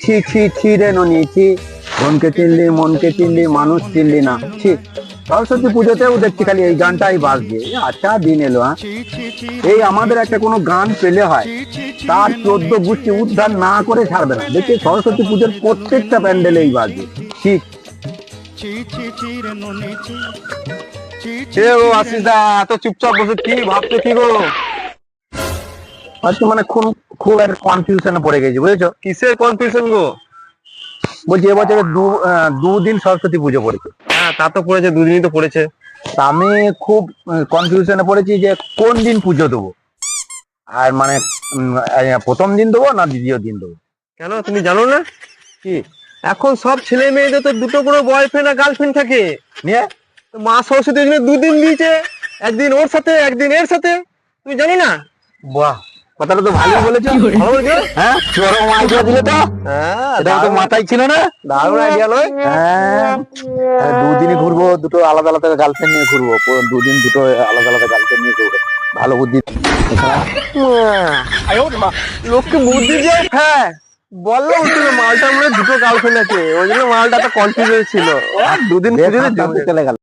ছি ছি ছি রে ননি ছি, ধনকে চিনলি মনকে চিনলি মানুষ চিনলি না ছি। সরস্বতী পুজোতেও দেখছি খালি এই গানটাই বাজছে। আচ্ছা দিন এলো। হ্যাঁ, এই আমাদের একটা কোনো গান পেলে হয়, তার 14 গোষ্ঠী উদ্ধার না করে ছাড়বে না। দেখছি সরস্বতী পুজোর প্রত্যেকটা প্যান্ডেলেই বাজে। ঠিক এ ও আশিস দা, এত চুপচাপ বসে কি ভাবছো কি গো? আজকে মানে খুব খুব একটা কনফিউশনে পড়ে গেছি, বুঝেছো? কিসের কনফিউশন গো? বলছি এবছরে দুদিন সরস্বতী পুজো পড়েছে। হ্যাঁ তা তো পড়েছে, দুদিনই তো পড়েছে। তা আমি খুব কনফিউশনে পড়েছি যে কোন দিন পুজো দেবো। আর মানে প্রথম দিন দেবো না দ্বিতীয় দিন দেবো। কেন তুমি জানো না? কি এখন সব ছেলে মেয়েদের তো দুটো করে বয়ফ্রেন্ড আর গার্লফ্রেন্ড থাকে। নিয়ে তো মা সরস্বতী ওই জন্য দুদিন দিয়েছে, একদিন ওর সাথে একদিন এর সাথে। তুমি জানো না? বাহ, কথাটা তো ভালোই বলেছো। ভালো বলছো? হ্যাঁ, চরম আইডিয়া দিলে তো। হ্যাঁ, এটা তো মাথায় ছিল না। দারুণ আইডিয়া লয়। হ্যাঁ, দুদিনই ঘুরবো, দুটো আলাদা আলাদা গার্লফ্রেন্ড নিয়ে ঘুরবো। দুদিন দুটো আলাদা আলাদা গার্লফ্রেন্ড নিয়ে ঘুরবো। ভালো বুদ্ধি। লোককে বুদ্ধি দিয়ে হ্যাঁ বললো তুমি মালটার মধ্যে দুটো গার্লফ্রেন্ড আছে, ওই জন্য মালটা তো কনফিউজ ছিল। দুদিন দেখ, পুজোতে হাত টানতে চলে গেল।